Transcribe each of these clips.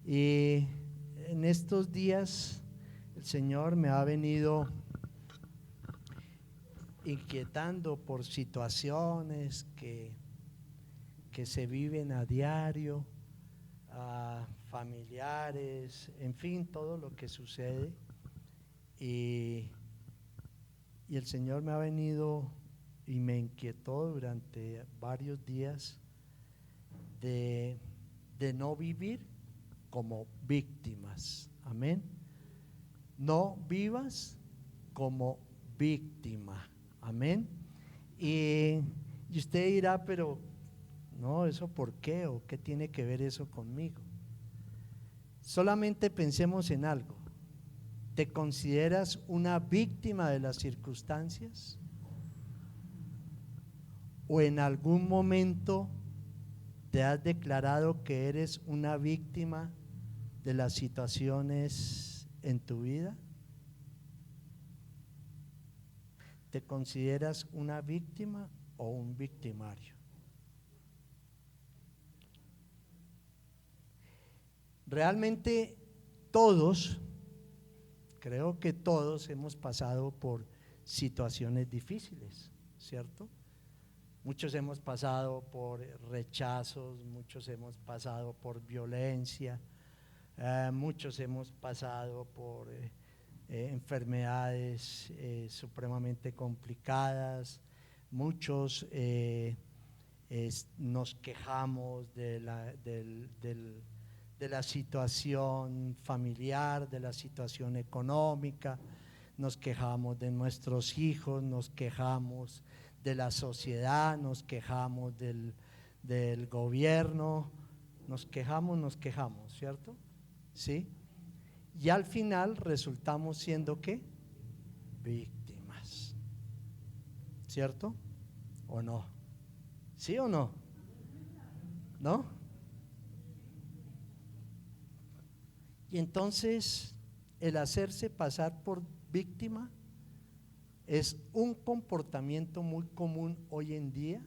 Y en estos días el Señor me ha venido inquietando por situaciones que se viven a diario, a familiares, en fin, todo lo que sucede. Y el Señor me ha venido y me inquietó durante varios días de no vivir como víctimas. Amén. No vivas como víctima. Amén. Y usted dirá, pero no, ¿eso por qué? ¿O qué tiene que ver eso conmigo? Solamente pensemos en algo. ¿Te consideras una víctima de las circunstancias? ¿O en algún momento te has declarado que eres una víctima de las situaciones en tu vida? ¿Te consideras una víctima o un victimario? Realmente todos, creo que todos hemos pasado por situaciones difíciles, ¿cierto? Muchos hemos pasado por rechazos, muchos hemos pasado por violencia, muchos hemos pasado por enfermedades supremamente complicadas, muchos nos quejamos de la situación familiar, de la situación económica, nos quejamos de nuestros hijos, nos quejamos de la sociedad, nos quejamos del gobierno, nos quejamos, ¿cierto? ¿Sí? Y al final resultamos siendo ¿qué? Víctimas, ¿cierto? ¿O no? ¿Sí o no? ¿No? Y entonces el hacerse pasar por víctima es un comportamiento muy común hoy en día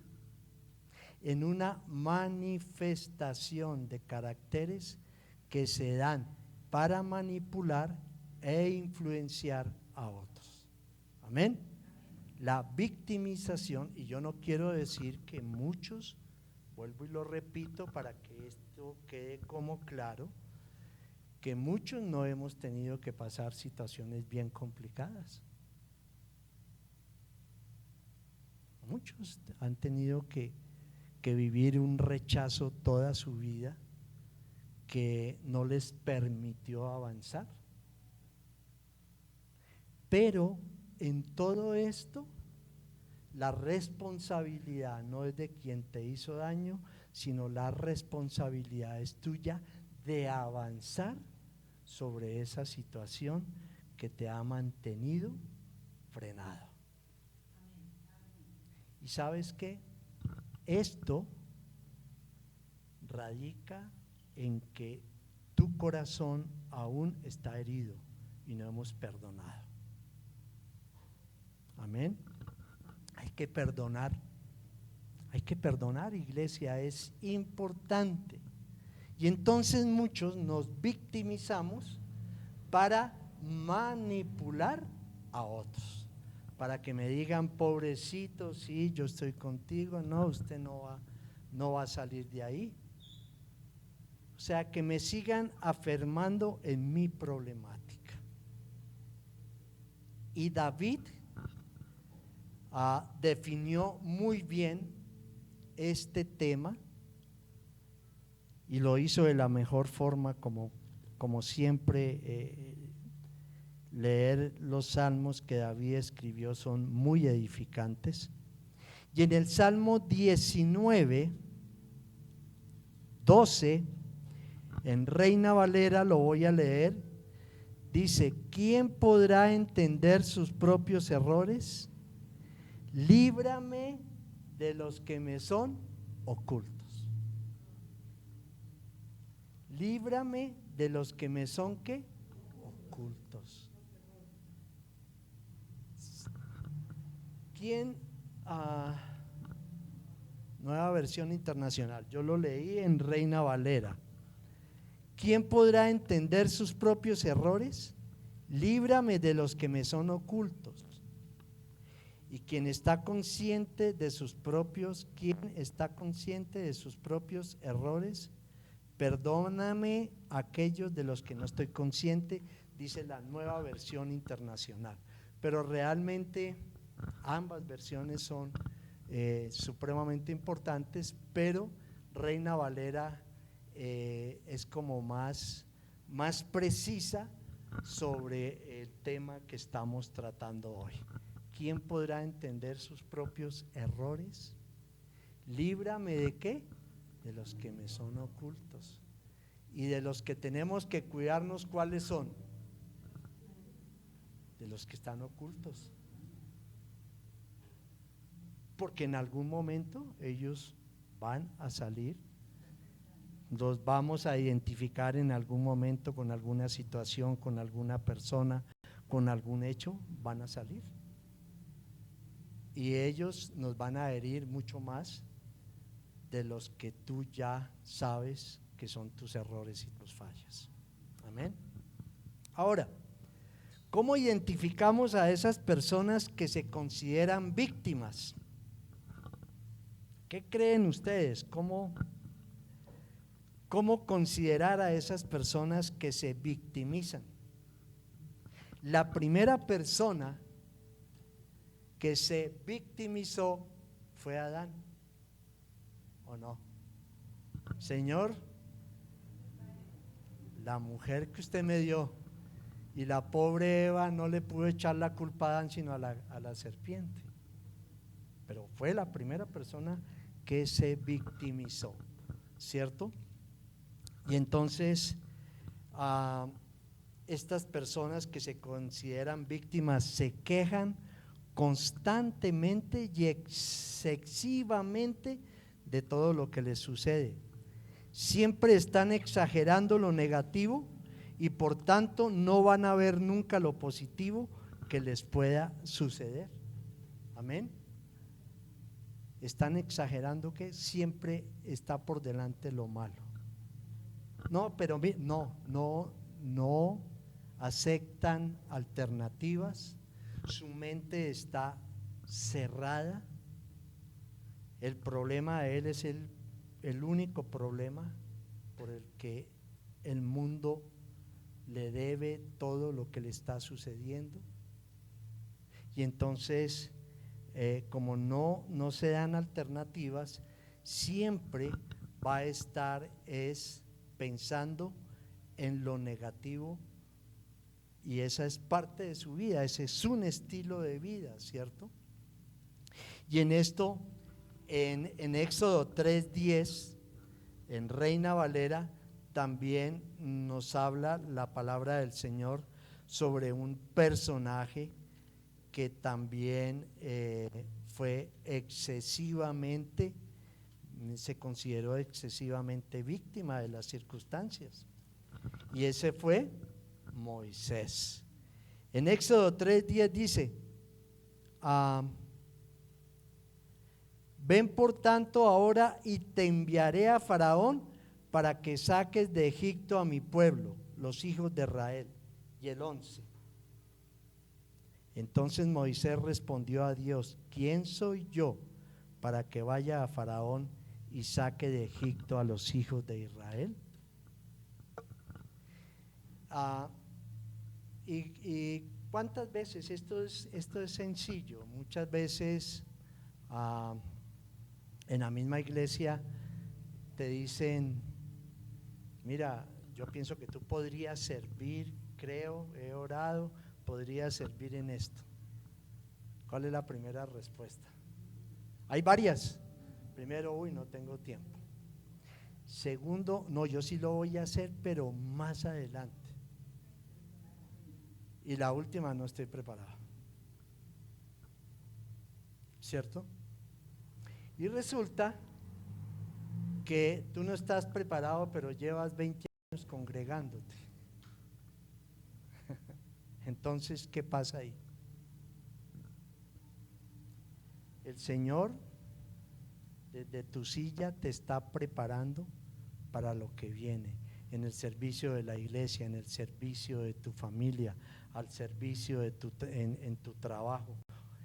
en una manifestación de caracteres que se dan para manipular e influenciar a otros. Amén. La victimización, y yo no quiero decir que muchos, vuelvo y lo repito para que esto quede como claro, que muchos no hemos tenido que pasar situaciones bien complicadas. Muchos han tenido que vivir un rechazo toda su vida que no les permitió avanzar. Pero en todo esto, la responsabilidad no es de quien te hizo daño, sino la responsabilidad es tuya de avanzar sobre esa situación que te ha mantenido frenado. ¿Y sabes qué? Esto radica en que tu corazón aún está herido y no hemos perdonado. Amén. Hay que perdonar, iglesia, es importante. Y entonces muchos nos victimizamos para manipular a otros, para que me digan, pobrecito, sí, yo estoy contigo, no, usted no va a salir de ahí. O sea, que me sigan afirmando en mi problemática. Y David definió muy bien este tema y lo hizo de la mejor forma, como siempre. Leer los salmos que David escribió son muy edificantes. Y en el Salmo 19, 12, en Reina Valera lo voy a leer, dice: ¿quién podrá entender sus propios errores? Líbrame de los que me son ocultos. Líbrame de los que me son ¿qué? Ocultos. ¿Quién? Nueva versión internacional, yo lo leí en Reina Valera. ¿Quién podrá entender sus propios errores? Líbrame de los que me son ocultos. Y quien está consciente de sus propios, ¿quién está consciente de sus propios errores? Perdóname aquellos de los que no estoy consciente, dice la Nueva Versión Internacional. Pero realmente ambas versiones son supremamente importantes, pero Reina Valera es como más precisa sobre el tema que estamos tratando hoy. ¿Quién podrá entender sus propios errores? Líbrame de ¿qué? De los que me son ocultos. Y de los que tenemos que cuidarnos, ¿cuáles son? De los que están ocultos. Porque en algún momento ellos van a salir, los vamos a identificar en algún momento con alguna situación, con alguna persona, con algún hecho, van a salir. Y ellos nos van a herir mucho más de los que tú ya sabes que son tus errores y tus fallas. Amén. Ahora, ¿cómo identificamos a esas personas que se consideran víctimas? ¿Qué creen ustedes? ¿Cómo considerar a esas personas que se victimizan? La primera persona que se victimizó fue Adán, ¿o no? Señor, la mujer que usted me dio, y la pobre Eva no le pudo echar la culpa a Adán sino a la serpiente, pero fue la primera persona que se victimizó, ¿cierto? Y entonces estas personas que se consideran víctimas se quejan constantemente y excesivamente de todo lo que les sucede. Siempre están exagerando lo negativo y por tanto no van a ver nunca lo positivo que les pueda suceder. Amén. Están exagerando que siempre está por delante lo malo. No, pero no aceptan alternativas. Su mente está cerrada. El problema de él es el único problema por el que el mundo le debe todo lo que le está sucediendo. Y entonces, como no se dan alternativas, siempre va a estar pensando en lo negativo. Y esa es parte de su vida, ese es un estilo de vida, ¿cierto? Y en esto, en Éxodo 3:10, en Reina Valera, también nos habla la palabra del Señor sobre un personaje que también fue excesivamente, se consideró excesivamente víctima de las circunstancias. Y ese fue Moisés. En Éxodo 3:10 dice: ven por tanto ahora y te enviaré a Faraón para que saques de Egipto a mi pueblo, los hijos de Israel. Y el 11: entonces Moisés respondió a Dios: ¿quién soy yo para que vaya a Faraón y saque de Egipto a los hijos de Israel? Y cuántas veces esto es sencillo. Muchas veces en la misma iglesia te dicen: mira, yo pienso que tú podrías servir, creo, he orado, podrías servir en esto. ¿Cuál es la primera respuesta? Hay varias. Primero, no tengo tiempo. Segundo, no, yo sí lo voy a hacer, pero más adelante. Y la última, no estoy preparado. ¿Cierto? Y resulta que tú no estás preparado, pero llevas 20 años congregándote. Entonces, ¿qué pasa ahí? El Señor desde tu silla te está preparando para lo que viene. en el servicio de la iglesia, en el servicio de tu familia, al servicio de en tu trabajo,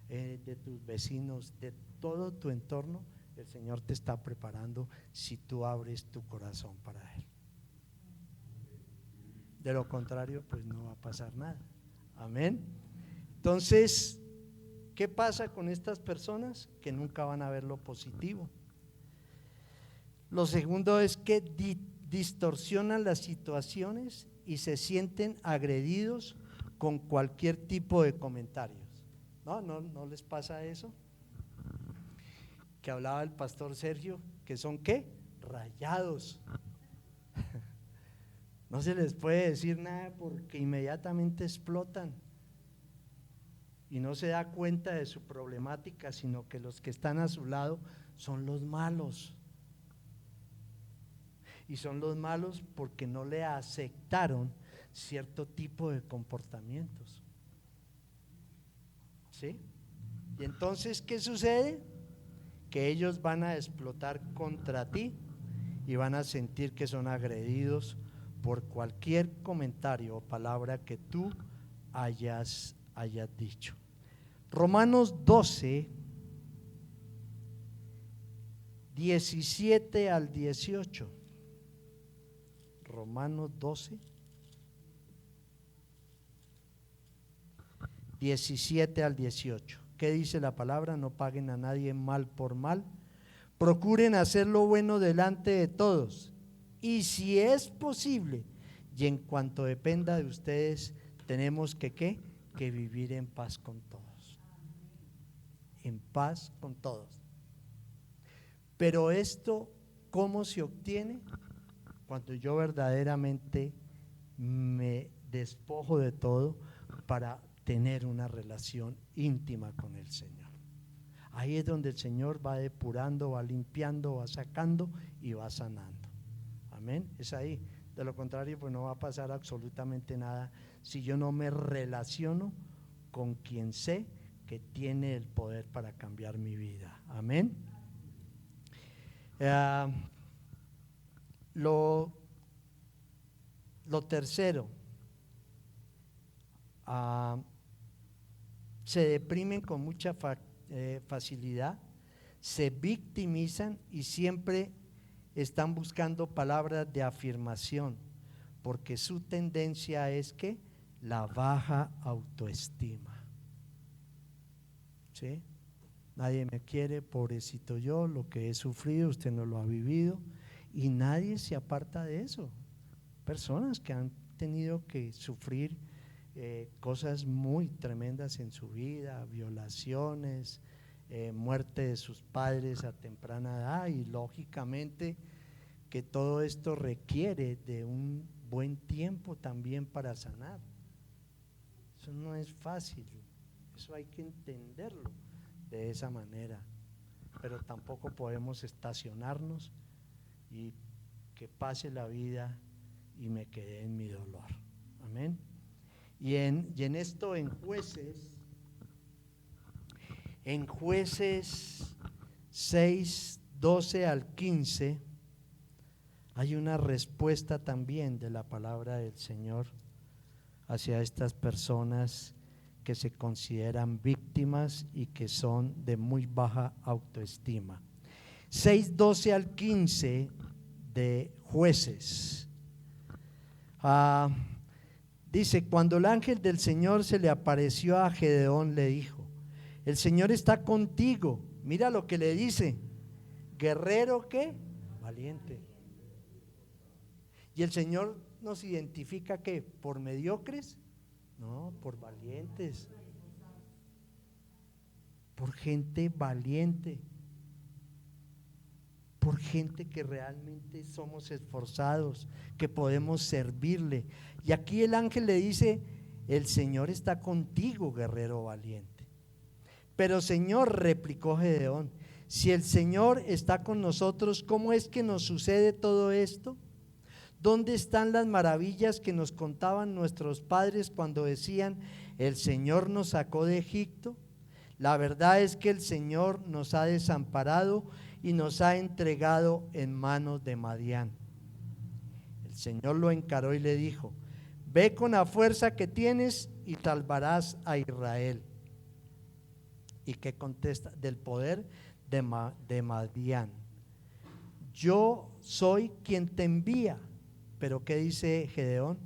de tus vecinos, de todo tu entorno. El Señor te está preparando si tú abres tu corazón para Él. De lo contrario, pues no va a pasar nada. Amén. Entonces, ¿qué pasa con estas personas? Que nunca van a ver lo positivo. Lo segundo es que distorsionan las situaciones y se sienten agredidos con cualquier tipo de comentarios. ¿No les pasa eso? Que hablaba el pastor Sergio, que son ¿qué? Rayados. No se les puede decir nada porque inmediatamente explotan y no se da cuenta de su problemática, sino que los que están a su lado son los malos. Y son los malos porque no le aceptaron cierto tipo de comportamientos. ¿Sí? Y entonces, ¿qué sucede? Que ellos van a explotar contra ti y van a sentir que son agredidos por cualquier comentario o palabra que tú hayas dicho. Romanos 12, 17 al 18. Romanos 12, 17 al 18. ¿Qué dice la palabra? No paguen a nadie mal por mal, procuren hacer lo bueno delante de todos, y si es posible y en cuanto dependa de ustedes, tenemos que vivir en paz con todos. En paz con todos. Pero esto, ¿cómo se obtiene? Cuando yo verdaderamente me despojo de todo para tener una relación íntima con el Señor. Ahí es donde el Señor va depurando, va limpiando, va sacando y va sanando. Amén, es ahí. De lo contrario, pues no va a pasar absolutamente nada si yo no me relaciono con quien sé que tiene el poder para cambiar mi vida. Amén. Lo tercero, se deprimen con mucha facilidad, se victimizan y siempre están buscando palabras de afirmación, porque su tendencia es que la baja autoestima. ¿Sí? Nadie me quiere, pobrecito yo, lo que he sufrido, usted no lo ha vivido, y nadie se aparta de eso. Personas que han tenido que sufrir cosas muy tremendas en su vida, violaciones, muerte de sus padres a temprana edad, y lógicamente que todo esto requiere de un buen tiempo también para sanar. Eso no es fácil, eso hay que entenderlo de esa manera, pero tampoco podemos estacionarnos y que pase la vida y me quedé en mi dolor. Amén. Y en esto en Jueces 6, 12 al 15 hay una respuesta también de la palabra del Señor hacia estas personas que se consideran víctimas y que son de muy baja autoestima. 6, 12 al 15 de Jueces. Dice: cuando el ángel del Señor se le apareció a Gedeón, le dijo: el Señor está contigo. Mira lo que le dice: guerrero, ¿qué? Valiente. Y el Señor nos identifica ¿qué? ¿Por mediocres? No, por valientes, por gente valiente, por gente que realmente somos esforzados, que podemos servirle. Y aquí el ángel le dice: el Señor está contigo, guerrero valiente. Pero Señor, replicó Gedeón, si el Señor está con nosotros, ¿cómo es que nos sucede todo esto? ¿Dónde están las maravillas que nos contaban nuestros padres cuando decían: el Señor nos sacó de Egipto? La verdad es que el Señor nos ha desamparado y nos ha entregado en manos de Madián. Señor lo encaró y le dijo: ve con la fuerza que tienes y salvarás a Israel. ¿Y qué contesta? Del poder de Madián. Yo soy quien te envía. Pero ¿qué dice Gedeón?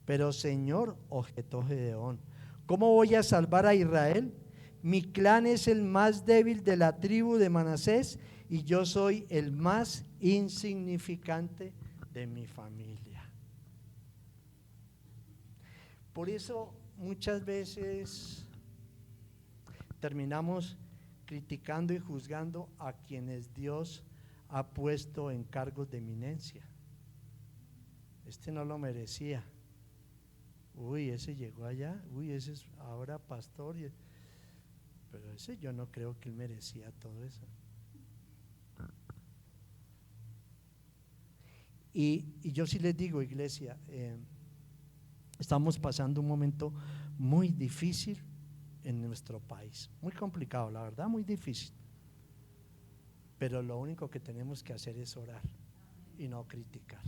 Pero Señor, objetó Gedeón, ¿cómo voy a salvar a Israel? Mi clan es el más débil de la tribu de Manasés y yo soy el más insignificante de mi familia. Por eso muchas veces terminamos criticando y juzgando a quienes Dios ha puesto en cargos de eminencia. Este no lo merecía. Uy, ese llegó allá. Uy, ese es ahora pastor. Pero ese yo no creo que él merecía todo eso. Y yo sí les digo, iglesia, estamos pasando un momento muy difícil en nuestro país, muy complicado, la verdad, muy difícil. Pero lo único que tenemos que hacer es orar y no criticar.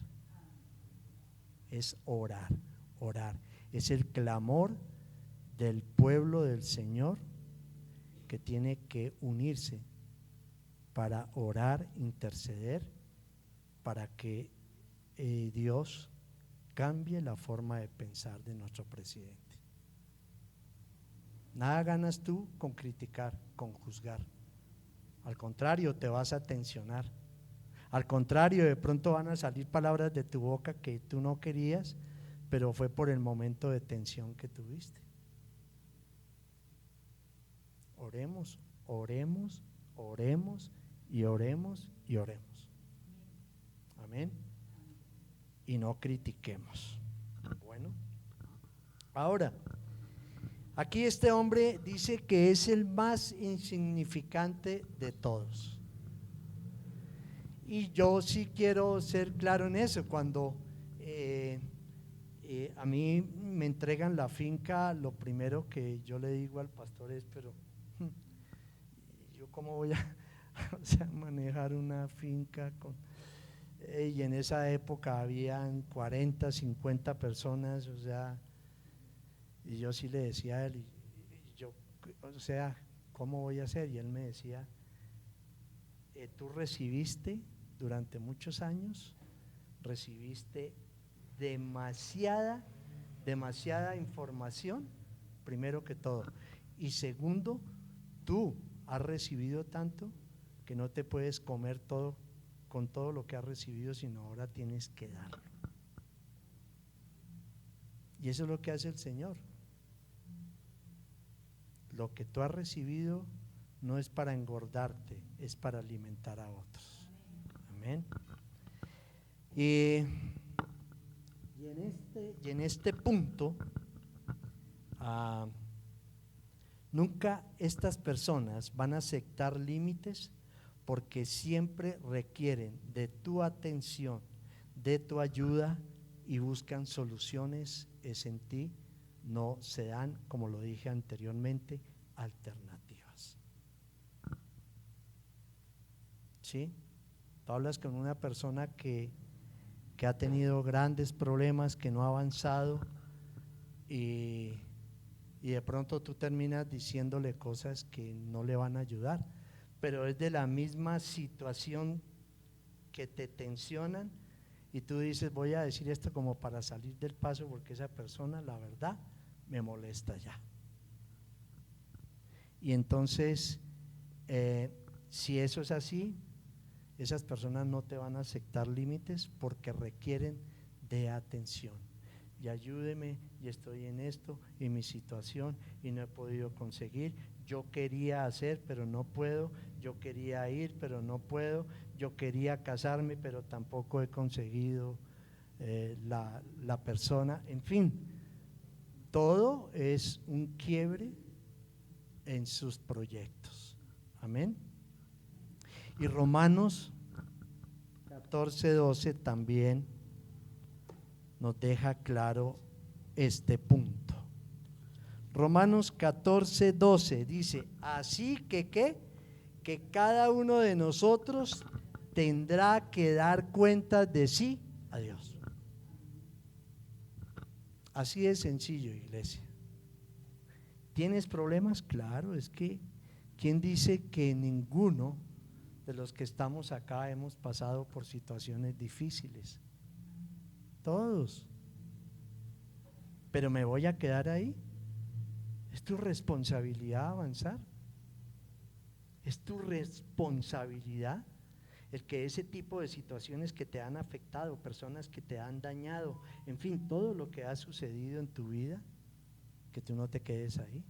Es orar, orar. Es el clamor del pueblo del Señor que tiene que unirse para orar, interceder, para que Dios cambie la forma de pensar de nuestro presidente. Nada ganas tú con criticar, con juzgar. Al contrario, te vas a tensionar. Al contrario, de pronto van a salir palabras de tu boca que tú no querías, pero fue por el momento de tensión que tuviste. Oremos, oremos, oremos y oremos y oremos. Amén. Y no critiquemos. Bueno, ahora, aquí este hombre dice que es el más insignificante de todos. Y yo sí quiero ser claro en eso. Cuando a mí me entregan la finca, lo primero que yo le digo al pastor es: pero yo cómo voy a o sea, manejar una finca y en esa época habían 40, 50 personas, o sea, y yo sí le decía a él, y yo, o sea, ¿cómo voy a hacer? Y él me decía: tú recibiste durante muchos años, recibiste demasiada información, primero que todo, y segundo, tú has recibido tanto que no te puedes comer todo con todo lo que has recibido, sino ahora tienes que darlo. Y eso es lo que hace el Señor. Lo que tú has recibido no es para engordarte, es para alimentar a otros. Amén. Y en este punto, nunca estas personas van a aceptar límites, porque siempre requieren de tu atención, de tu ayuda, y buscan soluciones en ti. No se dan, como lo dije anteriormente, alternativas. ¿Sí? Tú hablas con una persona que ha tenido grandes problemas, que no ha avanzado, y de pronto tú terminas diciéndole cosas que no le van a ayudar, pero es de la misma situación que te tensionan, y tú dices: voy a decir esto como para salir del paso, porque esa persona, la verdad, me molesta ya. Y entonces, si eso es así, esas personas no te van a aceptar límites, porque requieren de atención. Y ayúdeme, y estoy en esto, y mi situación, y no he podido conseguir. Yo quería hacer, pero no puedo. Yo quería ir, pero no puedo. Yo quería casarme, pero tampoco he conseguido la persona. En fin, todo es un quiebre en sus proyectos. Amén. Y Romanos 14:12 también nos deja claro este punto. Romanos 14:12 dice: así que que cada uno de nosotros tendrá que dar cuenta de sí a Dios. Así de sencillo, iglesia. ¿Tienes problemas? Claro, es que ¿quién dice que ninguno de los que estamos acá hemos pasado por situaciones difíciles? Todos. Pero ¿me voy a quedar ahí? Es tu responsabilidad avanzar. Es tu responsabilidad el que ese tipo de situaciones que te han afectado, personas que te han dañado, en fin, todo lo que ha sucedido en tu vida, que tú no te quedes ahí,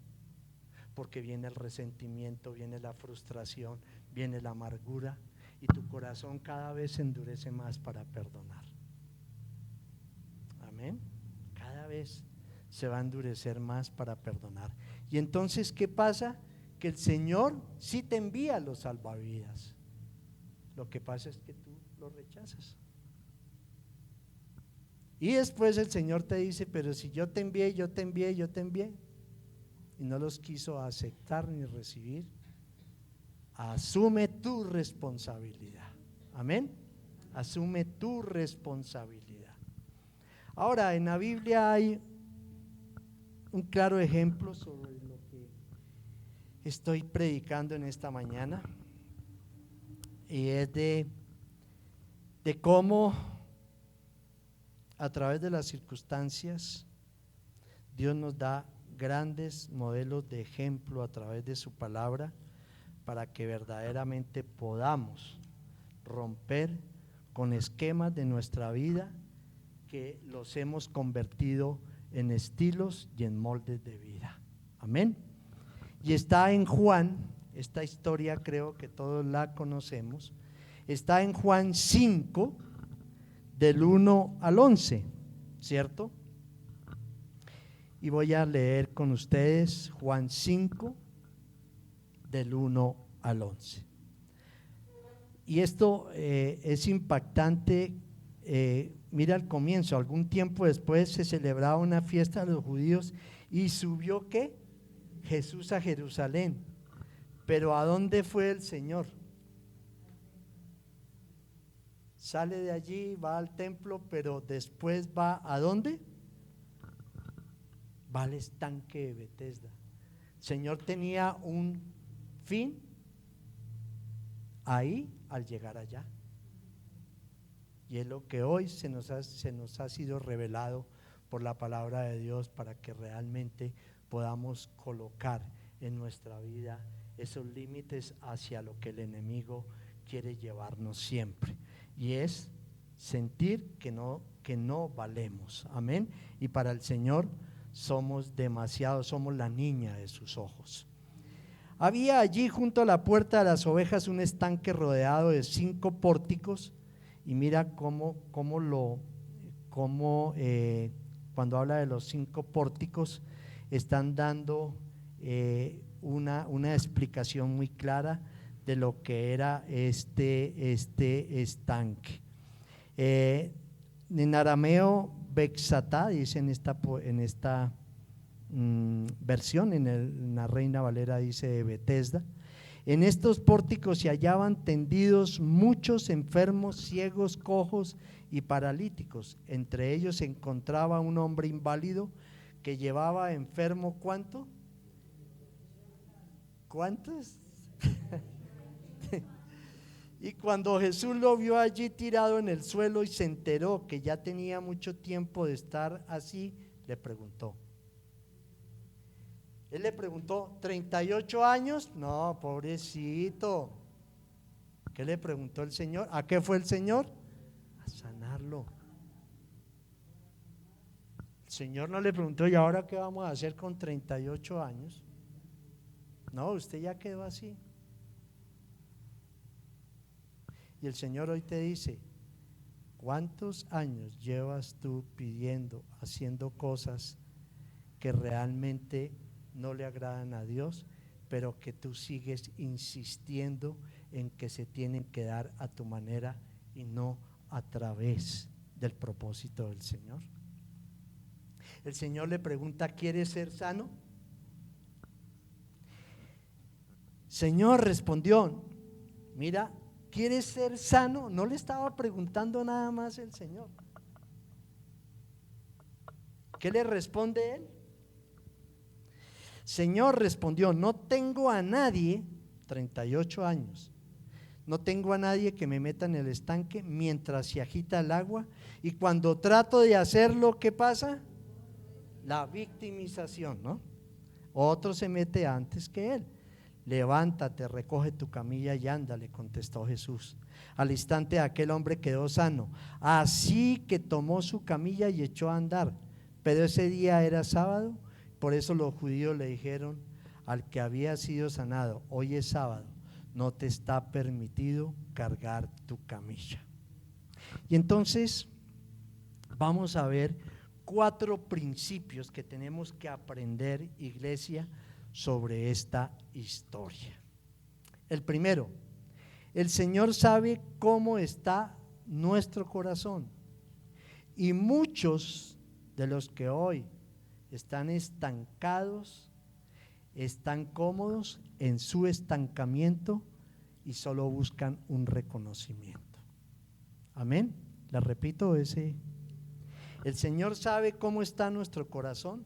porque viene el resentimiento, viene la frustración, viene la amargura y tu corazón cada vez se endurece más para perdonar. Amén. Cada vez se va a endurecer más para perdonar. Y entonces, ¿qué pasa? Que el Señor sí te envía los salvavidas. Lo que pasa es que tú lo rechazas. Y después el Señor te dice, pero si yo te envié, yo te envié, yo te envié, y no los quiso aceptar ni recibir, asume tu responsabilidad. Amén. Asume tu responsabilidad. Ahora, en la Biblia hay un claro ejemplo sobre lo que estoy predicando en esta mañana, y es de cómo a través de las circunstancias Dios nos da grandes modelos de ejemplo a través de su palabra para que verdaderamente podamos romper con esquemas de nuestra vida que los hemos convertido en estilos y en moldes de vida. Amén. Y está en Juan, esta historia creo que todos la conocemos, está en Juan 5 del 1 al 11, ¿cierto? Y voy a leer con ustedes Juan 5 del 1 al 11. Y esto es impactante. Mira al comienzo, algún tiempo después se celebraba una fiesta de los judíos y subió ¿qué? Jesús a Jerusalén. Pero ¿a dónde fue el Señor? Sale de allí, va al templo, pero después va ¿a dónde? Va al estanque de Betesda. El Señor tenía un fin ahí al llegar allá. Y es lo que hoy se nos ha sido revelado por la palabra de Dios para que realmente podamos colocar en nuestra vida esos límites hacia lo que el enemigo quiere llevarnos siempre, y es sentir que no valemos. Amén. Y para el Señor somos demasiado, somos la niña de sus ojos. Había allí junto a la puerta de las ovejas un estanque rodeado de 5 pórticos, y mira cuando habla de los 5 pórticos están dando una explicación muy clara de lo que era este estanque. En arameo, Bexatá, dice en esta versión, en la Reina Valera dice Betesda. En estos pórticos se hallaban tendidos muchos enfermos, ciegos, cojos y paralíticos. Entre ellos se encontraba un hombre inválido que llevaba enfermo ¿cuánto? ¿Cuántos? Y cuando Jesús lo vio allí tirado en el suelo y se enteró que ya tenía mucho tiempo de estar así, le preguntó. Él le preguntó, ¿38 años? No, pobrecito. ¿Qué le preguntó el Señor? ¿A qué fue el Señor? A sanarlo. El Señor no le preguntó, ¿y ahora qué vamos a hacer con 38 años? No, usted ya quedó así. Y el Señor hoy te dice, ¿cuántos años llevas tú pidiendo, haciendo cosas que realmente no le agradan a Dios, pero que tú sigues insistiendo en que se tienen que dar a tu manera y no a través del propósito del Señor? El Señor le pregunta, ¿quieres ser sano? Señor respondió, mira, ¿quieres ser sano? No le estaba preguntando nada más el Señor. ¿Qué le responde él? Señor, respondió, no tengo a nadie, 38 años, no tengo a nadie que me meta en el estanque mientras se agita el agua, y cuando trato de hacerlo, ¿qué pasa? La victimización, ¿no? Otro se mete antes que él. Levántate, recoge tu camilla y anda, le contestó Jesús. Al instante aquel hombre quedó sano, así que tomó su camilla y echó a andar. Pero ese día era sábado, por eso los judíos le dijeron al que había sido sanado: hoy es sábado, no te está permitido cargar tu camilla. Y entonces vamos a ver 4 principios que tenemos que aprender, iglesia, sobre esta historia. El primero, el Señor sabe cómo está nuestro corazón, y muchos de los que hoy están estancados, están cómodos en su estancamiento y solo buscan un reconocimiento. Amén. Les repito ese. El Señor sabe cómo está nuestro corazón,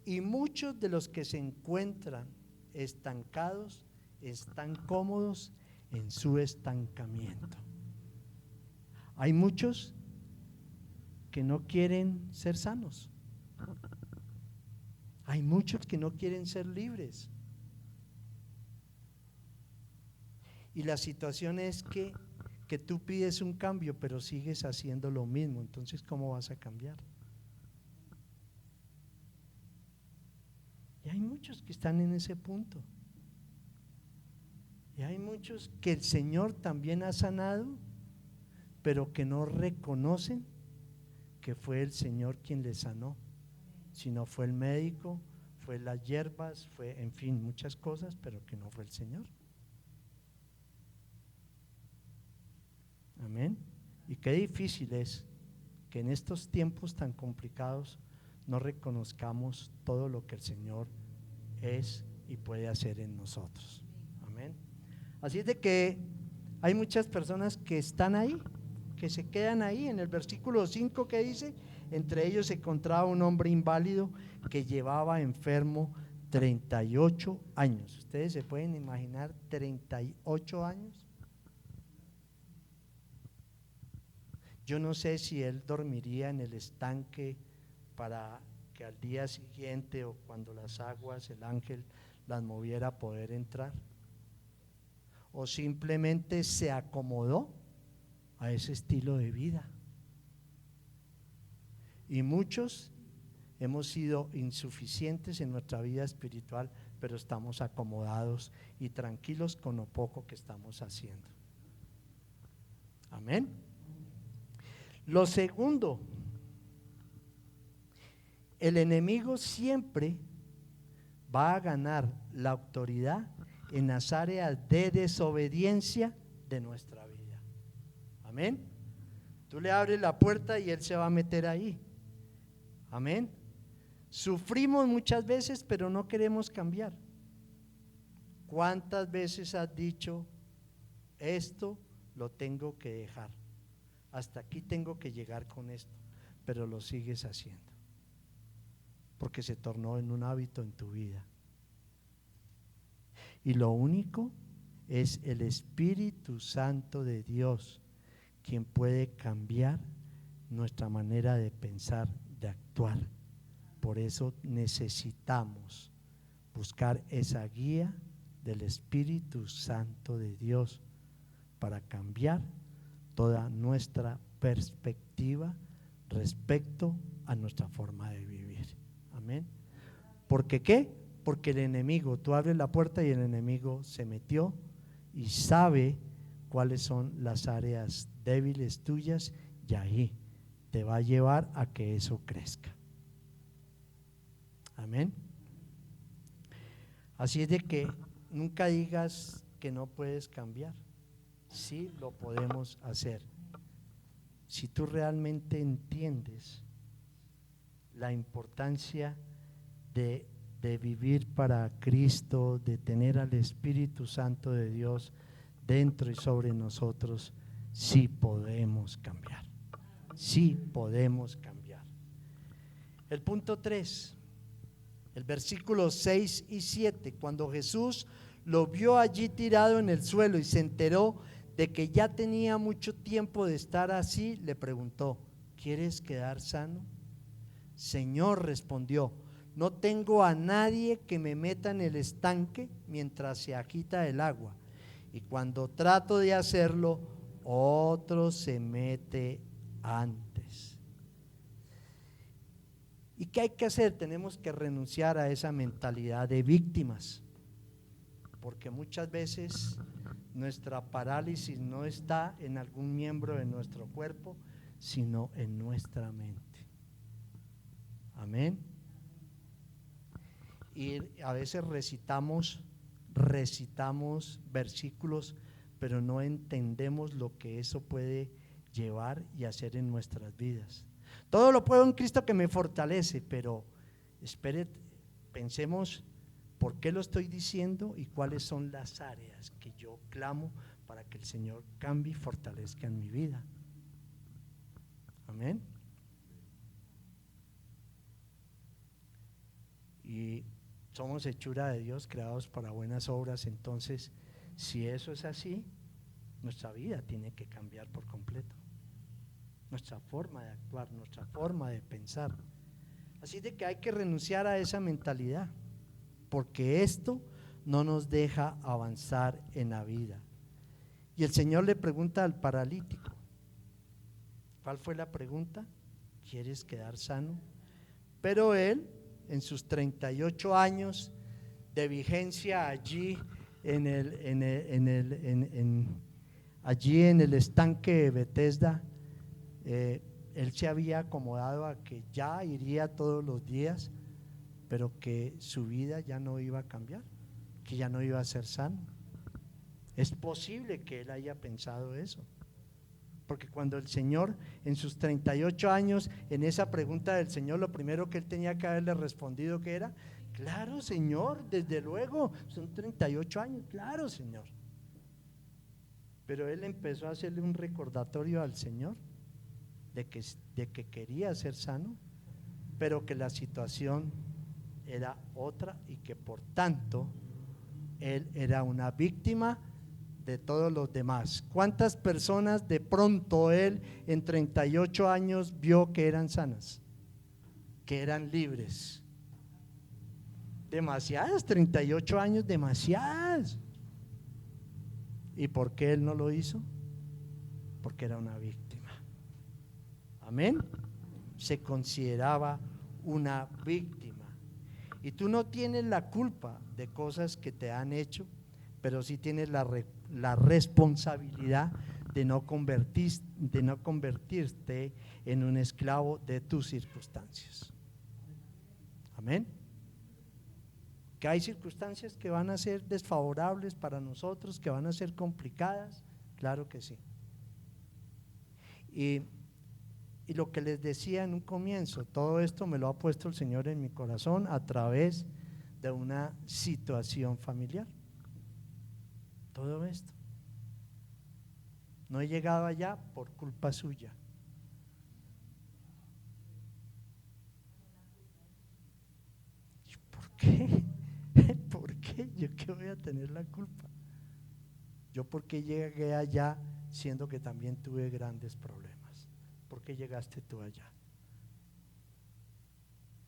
y muchos de los que se encuentran estancados están cómodos en su estancamiento. Hay muchos que no quieren ser sanos. Hay muchos que no quieren ser libres. Y la situación es que tú pides un cambio, pero sigues haciendo lo mismo. Entonces, ¿cómo vas a cambiar? Y hay muchos que están en ese punto. Y hay muchos que el Señor también ha sanado, pero que no reconocen que fue el Señor quien les sanó, sino fue el médico, fue las hierbas, fue, en fin, muchas cosas, pero que no fue el Señor. Amén. Y qué difícil es que en estos tiempos tan complicados no reconozcamos todo lo que el Señor es y puede hacer en nosotros. Amén. Así es de que hay muchas personas que están ahí, que se quedan ahí. En el versículo 5 que dice, entre ellos se encontraba un hombre inválido que llevaba enfermo 38 años. Ustedes se pueden imaginar 38 años. Yo no sé si él dormiría en el estanque para que al día siguiente o cuando las aguas, el ángel las moviera, poder entrar, o simplemente se acomodó a ese estilo de vida. Y muchos hemos sido insuficientes en nuestra vida espiritual, pero estamos acomodados y tranquilos con lo poco que estamos haciendo. Amén. Lo segundo, el enemigo siempre va a ganar la autoridad en las áreas de desobediencia de nuestra vida. Amén. Tú le abres la puerta y él se va a meter ahí. Amén. Sufrimos muchas veces, pero no queremos cambiar. ¿Cuántas veces has dicho, esto lo tengo que dejar? Hasta aquí tengo que llegar con esto, pero lo sigues haciendo, porque se tornó en un hábito en tu vida. Y lo único es el Espíritu Santo de Dios quien puede cambiar nuestra manera de pensar, de actuar. Por eso necesitamos buscar esa guía del Espíritu Santo de Dios para cambiar toda nuestra perspectiva respecto a nuestra forma de vivir. Amén. ¿Por qué qué? Porque el enemigo, tú abres la puerta y el enemigo se metió y sabe cuáles son las áreas débiles tuyas, y ahí te va a llevar a que eso crezca. Amén. Así es de que nunca digas que no puedes cambiar. Sí lo podemos hacer. Si tú realmente entiendes la importancia de vivir para Cristo, de tener al Espíritu Santo de Dios dentro y sobre nosotros, sí podemos cambiar. Sí podemos cambiar. El punto 3, el versículo 6 y 7, cuando Jesús lo vio allí tirado en el suelo y se enteró de que ya tenía mucho tiempo de estar así, le preguntó: ¿quieres quedar sano? Señor, respondió, no tengo a nadie que me meta en el estanque mientras se agita el agua, y cuando trato de hacerlo, otro se mete antes. ¿Y qué hay que hacer? Tenemos que renunciar a esa mentalidad de víctimas, porque muchas veces nuestra parálisis no está en algún miembro de nuestro cuerpo, sino en nuestra mente. Amén. Y a veces recitamos versículos, pero no entendemos lo que eso puede llevar y hacer en nuestras vidas. Todo lo puedo en Cristo que me fortalece, pero pensemos por qué lo estoy diciendo y cuáles son las áreas que yo clamo para que el Señor cambie y fortalezca en mi vida. Amén. Y somos hechura de Dios, creados para buenas obras. Entonces, si eso es así, nuestra vida tiene que cambiar por completo, nuestra forma de actuar, nuestra forma de pensar. Así de que hay que renunciar a esa mentalidad, porque esto no nos deja avanzar en la vida. Y el Señor le pregunta al paralítico, ¿cuál fue la pregunta? ¿Quieres quedar sano? Pero él, en sus 38 años de vigencia allí allí en el estanque de Betesda, él se había acomodado a que ya iría todos los días, pero que su vida ya no iba a cambiar, que ya no iba a ser sano. Es posible que él haya pensado eso, porque cuando el Señor en sus 38 años, en esa pregunta del Señor, lo primero que él tenía que haberle respondido, ¿qué era? Claro, Señor, desde luego, son 38 años, claro, Señor. Pero él empezó a hacerle un recordatorio al Señor de que quería ser sano, pero que la situación era otra y que por tanto él era una víctima de todos los demás. ¿Cuántas personas de pronto él en 38 años vio que eran sanas, que eran libres? Demasiadas, 38 años, demasiadas. ¿Y por qué él no lo hizo? Porque era una víctima. Amén. Se consideraba una víctima. Y tú no tienes la culpa de cosas que te han hecho, pero sí tienes la responsabilidad de no convertirte en un esclavo de tus circunstancias. Amén. Que hay circunstancias que van a ser desfavorables para nosotros, que van a ser complicadas, claro que sí. Y lo que les decía en un comienzo, todo esto me lo ha puesto el Señor en mi corazón a través de una situación familiar. Todo esto. No he llegado allá por culpa suya. ¿Por qué? ¿Por qué? ¿Yo qué voy a tener la culpa? ¿Yo por qué llegué allá siendo que también tuve grandes problemas? ¿Por qué llegaste tú allá?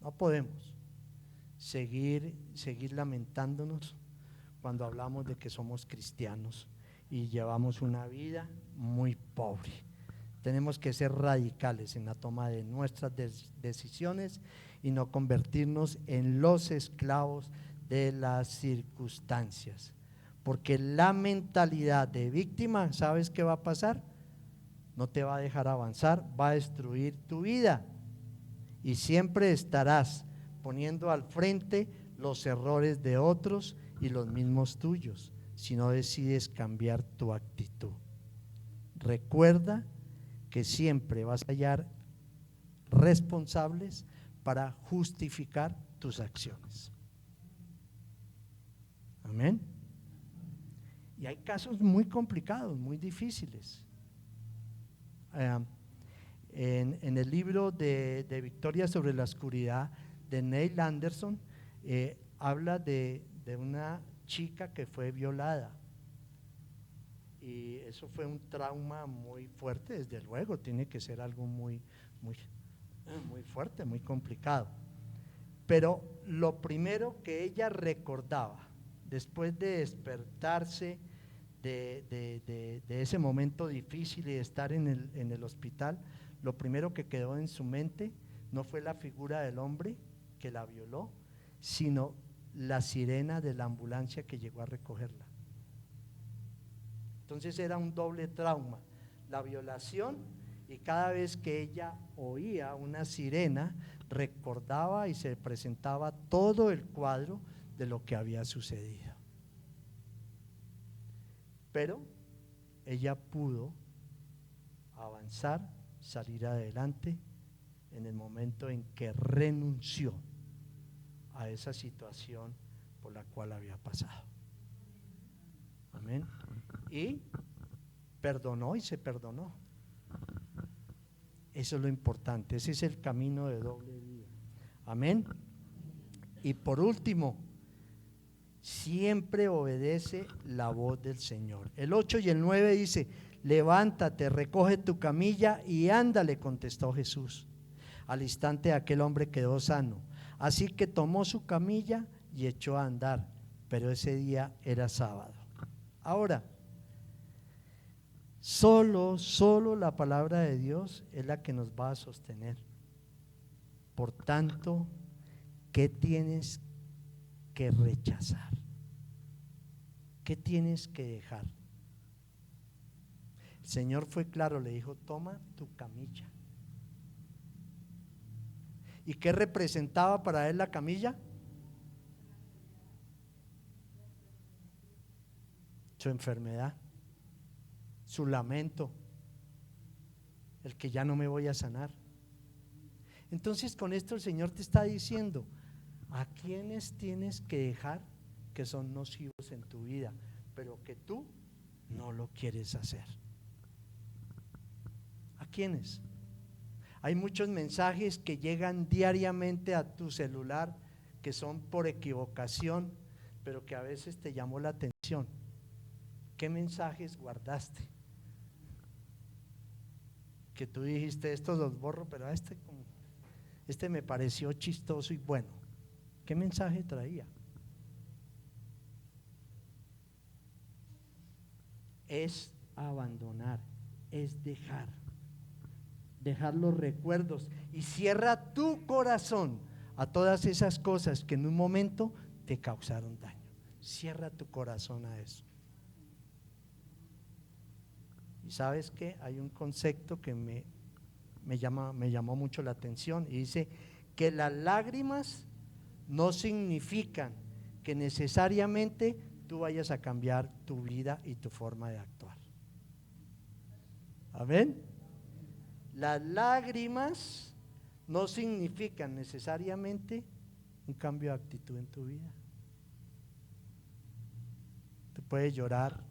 No podemos seguir lamentándonos cuando hablamos de que somos cristianos y llevamos una vida muy pobre. Tenemos que ser radicales en la toma de nuestras decisiones y no convertirnos en los esclavos de las circunstancias, porque la mentalidad de víctima, ¿sabes qué va a pasar? No te va a dejar avanzar, va a destruir tu vida y siempre estarás poniendo al frente los errores de otros y los mismos tuyos, si no decides cambiar tu actitud. Recuerda que siempre vas a hallar responsables para justificar tus acciones. Amén. Y hay casos muy complicados, muy difíciles. En el libro de Victoria sobre la oscuridad de Neil Anderson, habla de una chica que fue violada. Y eso fue un trauma muy fuerte, desde luego, tiene que ser algo muy fuerte, muy complicado. Pero lo primero que ella recordaba, después de despertarse de ese momento difícil y de estar en el hospital, lo primero que quedó en su mente no fue la figura del hombre que la violó, sino la sirena de la ambulancia que llegó a recogerla. Entonces era un doble trauma, la violación, y cada vez que ella oía una sirena, recordaba y se presentaba todo el cuadro de lo que había sucedido. Pero ella pudo avanzar, salir adelante en el momento en que renunció a esa situación por la cual había pasado. Amén. Y perdonó y se perdonó. Eso es lo importante, ese es el camino de doble vía. Amén. Y por último, siempre obedece la voz del Señor. El 8 y el 9 dice: levántate, recoge tu camilla y anda, le contestó Jesús. Al instante aquel hombre quedó sano, así que tomó su camilla y echó a andar, pero ese día era sábado. Ahora, solo la palabra de Dios es la que nos va a sostener. Por tanto, ¿qué tienes que rechazar? ¿Qué tienes que dejar? El Señor fue claro, le dijo: toma tu camilla. ¿Y qué representaba para él la camilla? Su enfermedad, su lamento, el que ya no me voy a sanar. Entonces con esto el Señor te está diciendo: ¿a quiénes tienes que dejar que son nocivos en tu vida, pero que tú no lo quieres hacer? ¿A quiénes? Hay muchos mensajes que llegan diariamente a tu celular que son por equivocación, pero que a veces te llamó la atención. ¿Qué mensajes guardaste? Que tú dijiste: estos los borro, pero a este me pareció chistoso y bueno. ¿Qué mensaje traía? Es abandonar, es dejar los recuerdos, y cierra tu corazón a todas esas cosas que en un momento te causaron daño. Cierra tu corazón a eso. Y sabes que hay un concepto que me llamó mucho la atención, y dice que las lágrimas no significan que necesariamente tú vayas a cambiar tu vida y tu forma de actuar. Amén. Las lágrimas no significan necesariamente un cambio de actitud en tu vida. Tú puedes llorar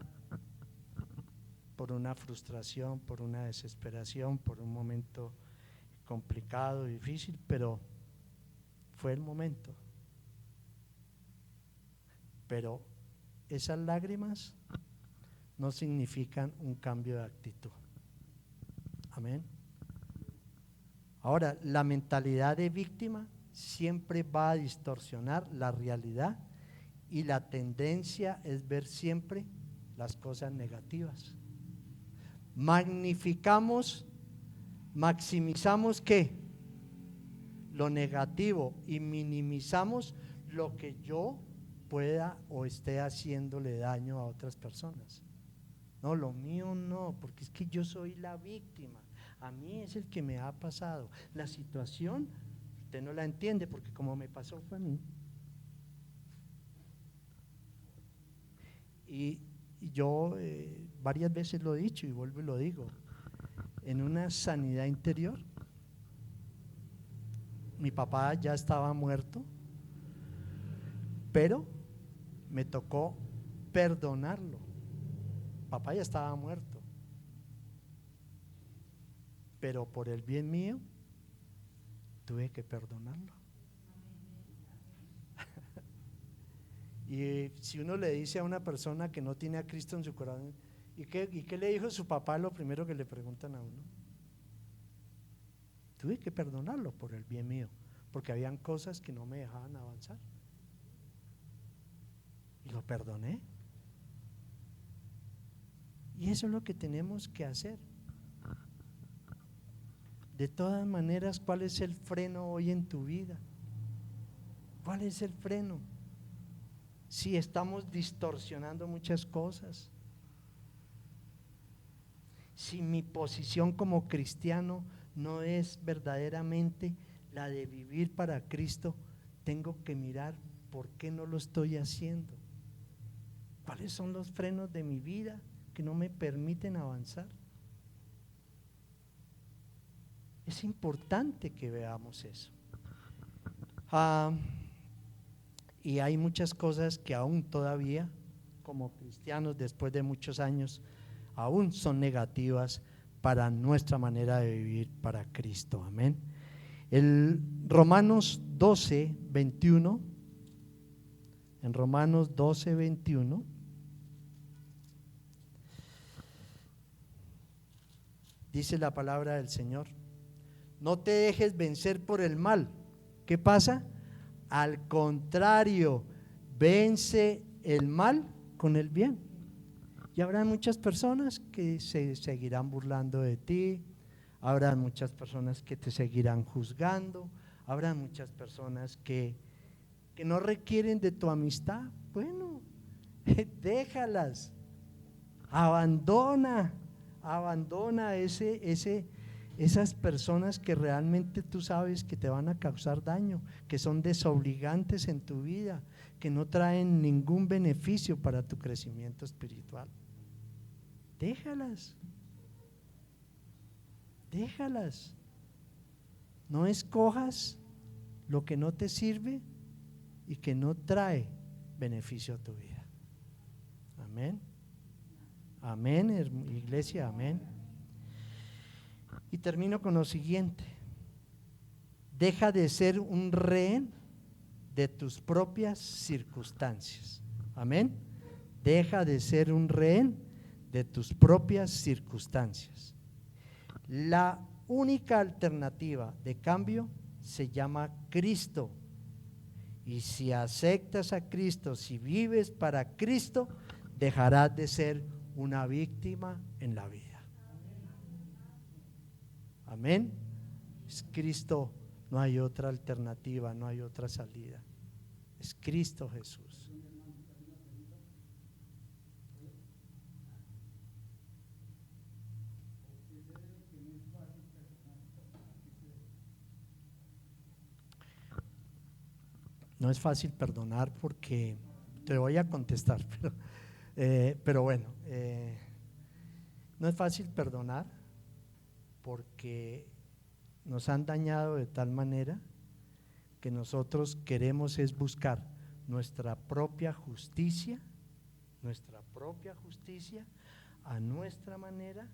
por una frustración, por una desesperación, por un momento complicado, difícil, pero fue el momento. Pero esas lágrimas no significan un cambio de actitud. Amén. Ahora, la mentalidad de víctima siempre va a distorsionar la realidad, y la tendencia es ver siempre las cosas negativas. Maximizamos ¿qué? Lo negativo, y minimizamos lo que yo pueda o esté haciéndole daño a otras personas. No, lo mío no, porque es que yo soy la víctima. A mí es el que me ha pasado. La situación usted no la entiende, porque como me pasó fue a mí. Y yo varias veces lo he dicho y vuelvo y lo digo: en una sanidad interior, mi papá ya estaba muerto, pero me tocó perdonarlo. Papá ya estaba muerto, pero por el bien mío tuve que perdonarlo. Y si uno le dice a una persona que no tiene a Cristo en su corazón, ¿y qué le dijo su papá? Lo primero que le preguntan a uno. Tuve que perdonarlo por el bien mío, porque habían cosas que no me dejaban avanzar. Y lo perdoné. Y eso es lo que tenemos que hacer. De todas maneras, ¿cuál es el freno hoy en tu vida? ¿Cuál es el freno? Si estamos distorsionando muchas cosas, si mi posición como cristiano no es verdaderamente la de vivir para Cristo, tengo que mirar por qué no lo estoy haciendo. ¿Cuáles son los frenos de mi vida que no me permiten avanzar? Es importante que veamos eso. Y hay muchas cosas que aún todavía, como cristianos, después de muchos años, aún son negativas para nuestra manera de vivir para Cristo. Amén. El Romanos 12, 21, en Romanos 12, 21, dice la palabra del Señor: no te dejes vencer por el mal. ¿Qué pasa? Al contrario, vence el mal con el bien. Y habrá muchas personas que se seguirán burlando de ti, habrá muchas personas que te seguirán juzgando, habrá muchas personas que no requieren de tu amistad. Bueno, déjalas, abandona esas personas que realmente tú sabes que te van a causar daño, que son desobligantes en tu vida, que no traen ningún beneficio para tu crecimiento espiritual. Déjalas. No escojas lo que no te sirve y que no trae beneficio a tu vida. Amén. Amén, iglesia, amén. Y termino con lo siguiente: deja de ser un rehén de tus propias circunstancias. Amén. Deja de ser un rehén de tus propias circunstancias. La única alternativa de cambio se llama Cristo. Y si aceptas a Cristo, si vives para Cristo, dejarás de ser una víctima en la vida. Amén. Es Cristo, no hay otra alternativa, no hay otra salida. Es Cristo Jesús. No es fácil perdonar, porque te voy a contestar, pero bueno, no es fácil perdonar porque nos han dañado de tal manera que nosotros queremos es buscar nuestra propia justicia a nuestra manera,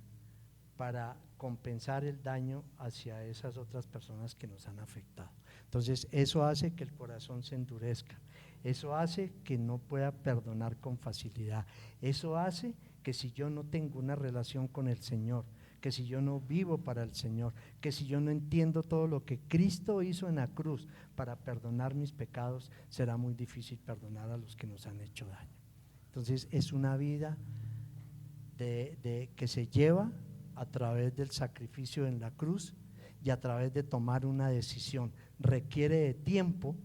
para compensar el daño hacia esas otras personas que nos han afectado. Entonces eso hace que el corazón se endurezca, eso hace que no pueda perdonar con facilidad, eso hace que si yo no tengo una relación con el Señor, que si yo no vivo para el Señor, que si yo no entiendo todo lo que Cristo hizo en la cruz para perdonar mis pecados, será muy difícil perdonar a los que nos han hecho daño. Entonces es una vida que se lleva a través del sacrificio en la cruz y a través de tomar una decisión. Requiere de tiempo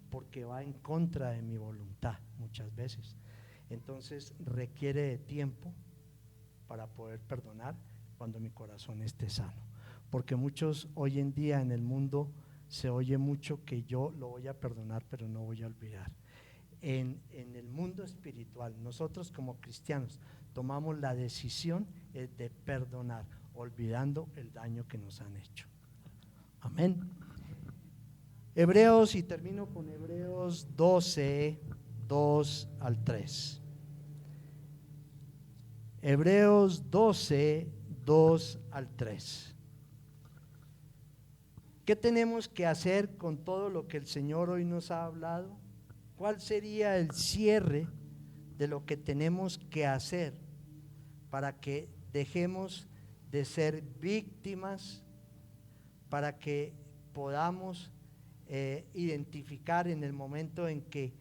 porque va en contra de mi voluntad muchas veces. Entonces requiere de tiempo para poder perdonar cuando mi corazón esté sano. Porque muchos hoy en día en el mundo se oye mucho que yo lo voy a perdonar pero no voy a olvidar. En el mundo espiritual, nosotros como cristianos tomamos la decisión de perdonar, olvidando el daño que nos han hecho. Amén. Hebreos, y termino con Hebreos 12, 2 al 3. Hebreos 12, 2 al 3. ¿Qué tenemos que hacer con todo lo que el Señor hoy nos ha hablado? ¿Cuál sería el cierre de lo que tenemos que hacer para que dejemos de ser víctimas, para que podamos identificar en el momento en que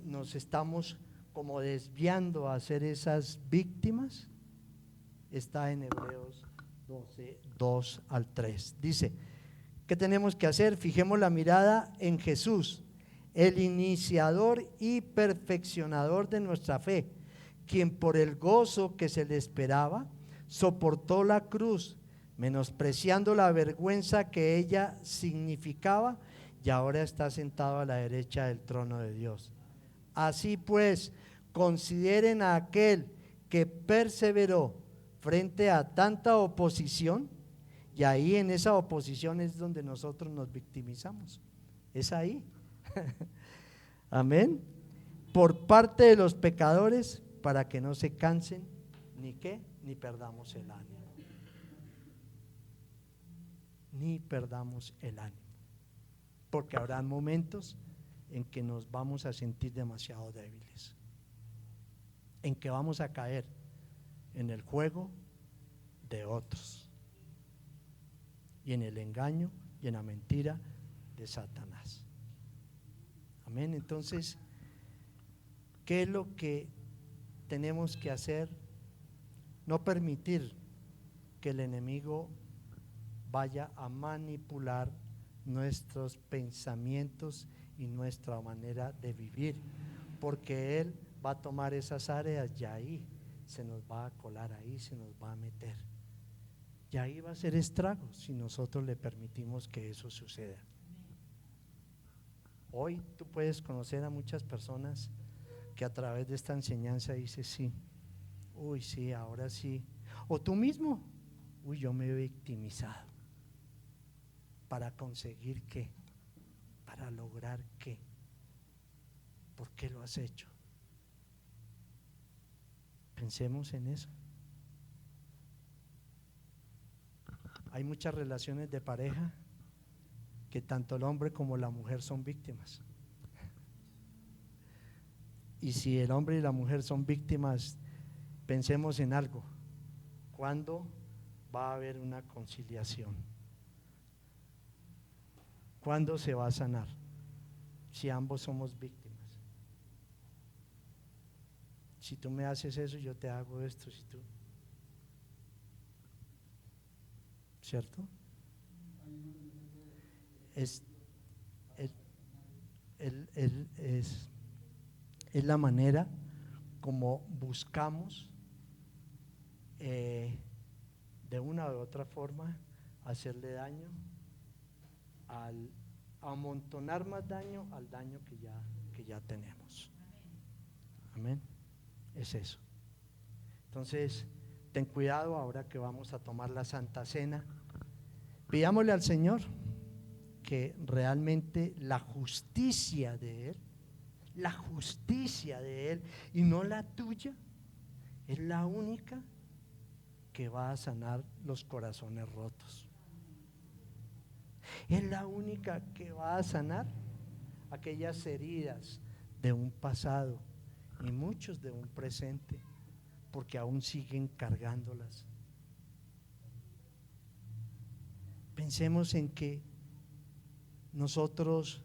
nos estamos como desviando a ser esas víctimas? Está en Hebreos 12, 2 al 3. Dice, ¿qué tenemos que hacer? Fijemos la mirada en Jesús, el iniciador y perfeccionador de nuestra fe, quien por el gozo que se le esperaba, soportó la cruz, menospreciando la vergüenza que ella significaba, y ahora está sentado a la derecha del trono de Dios. Así pues, consideren a aquel que perseveró frente a tanta oposición, y ahí en esa oposición es donde nosotros nos victimizamos, es ahí. Amén. Por parte de los pecadores, para que no se cansen ni perdamos el ánimo. Ni perdamos el ánimo, porque habrá momentos en que nos vamos a sentir demasiado débiles, en que vamos a caer en el juego de otros y en el engaño y en la mentira de Satanás. Amén. Entonces, ¿qué es lo que tenemos que hacer? No permitir que el enemigo vaya a manipular nuestros pensamientos y nuestra manera de vivir, porque él va a tomar esas áreas y ahí se nos va a colar, ahí se nos va a meter, y ahí va a ser estragos si nosotros le permitimos que eso suceda. Hoy tú puedes conocer a muchas personas que a través de esta enseñanza dices, sí, uy, sí, ahora sí, o tú mismo, uy, yo me he victimizado. ¿Para conseguir qué? ¿Para lograr qué? ¿Por qué lo has hecho? Pensemos en eso. Hay muchas relaciones de pareja que tanto el hombre como la mujer son víctimas. Y si el hombre y la mujer son víctimas, pensemos en algo. ¿Cuándo va a haber una conciliación? ¿Cuándo se va a sanar? Si ambos somos víctimas. Si tú me haces eso, yo te hago esto. Si tú, ¿cierto? Es la manera como buscamos de una u otra forma hacerle daño, al amontonar más daño al daño que ya tenemos. Amén. Es eso. Entonces, ten cuidado ahora que vamos a tomar la Santa Cena. Pidámosle al Señor que realmente la justicia de Él y no la tuya, es la única que va a sanar los corazones rotos. Es la única que va a sanar aquellas heridas de un pasado y muchos de un presente, porque aún siguen cargándolas. Pensemos en que nosotros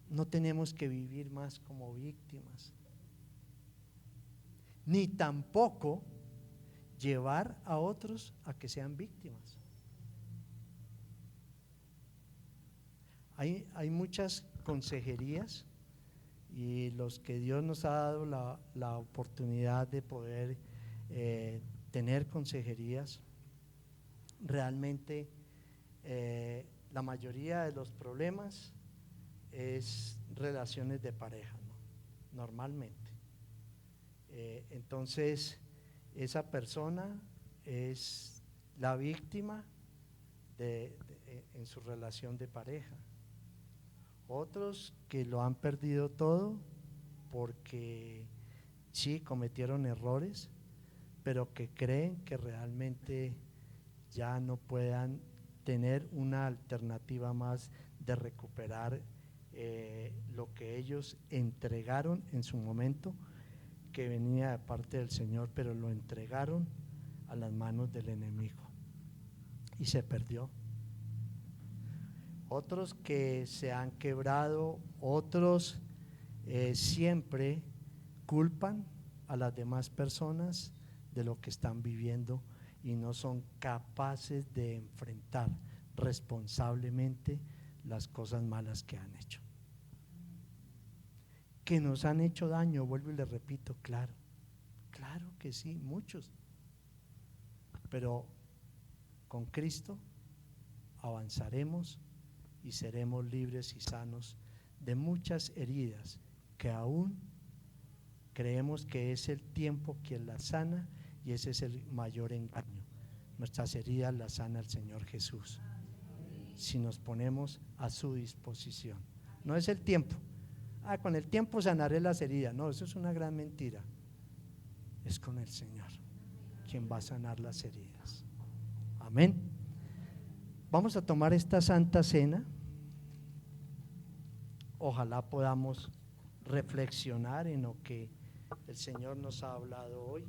no tenemos que vivir más como víctimas, ni tampoco llevar a otros a que sean víctimas. Hay muchas consejerías, y los que Dios nos ha dado la oportunidad de poder tener consejerías, realmente la mayoría de los problemas es relaciones de pareja, ¿no? Normalmente. Entonces, esa persona es la víctima en su relación de pareja. Otros que lo han perdido todo porque sí cometieron errores, pero que creen que realmente ya no puedan tener una alternativa más de recuperar lo que ellos entregaron en su momento, que venía de parte del Señor, pero lo entregaron a las manos del enemigo y se perdió. Otros que se han quebrado, otros siempre culpan a las demás personas de lo que están viviendo y no son capaces de enfrentar responsablemente las cosas malas que han hecho. Que nos han hecho daño, vuelvo y le repito, claro, claro que sí, muchos, pero con Cristo avanzaremos y seremos libres y sanos de muchas heridas que aún creemos que es el tiempo quien las sana, y ese es el mayor engaño. Nuestras heridas las sana el Señor Jesús, si nos ponemos a su disposición. No es el tiempo, con el tiempo sanaré las heridas. No, eso es una gran mentira. Es con el Señor quien va a sanar las heridas. Amén. Vamos a tomar esta Santa Cena. Ojalá podamos reflexionar en lo que el Señor nos ha hablado hoy.